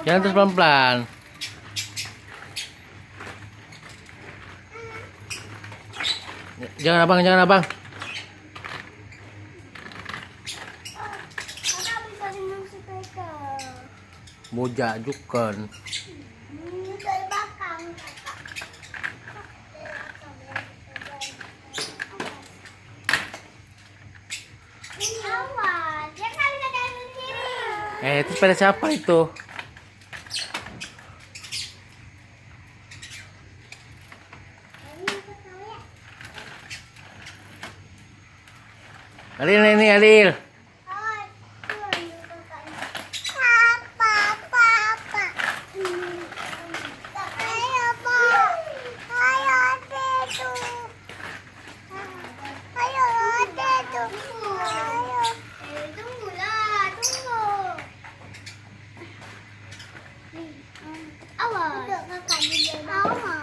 Jalan terus pelan-pelan. Jangan abang, jangan abang. Kakak bisa minum sepeda. Bojak jukan. Dari belakang. Awas, dia kali kanan kiri. Itu sepeda siapa itu? Adil, ini Adil. Awas.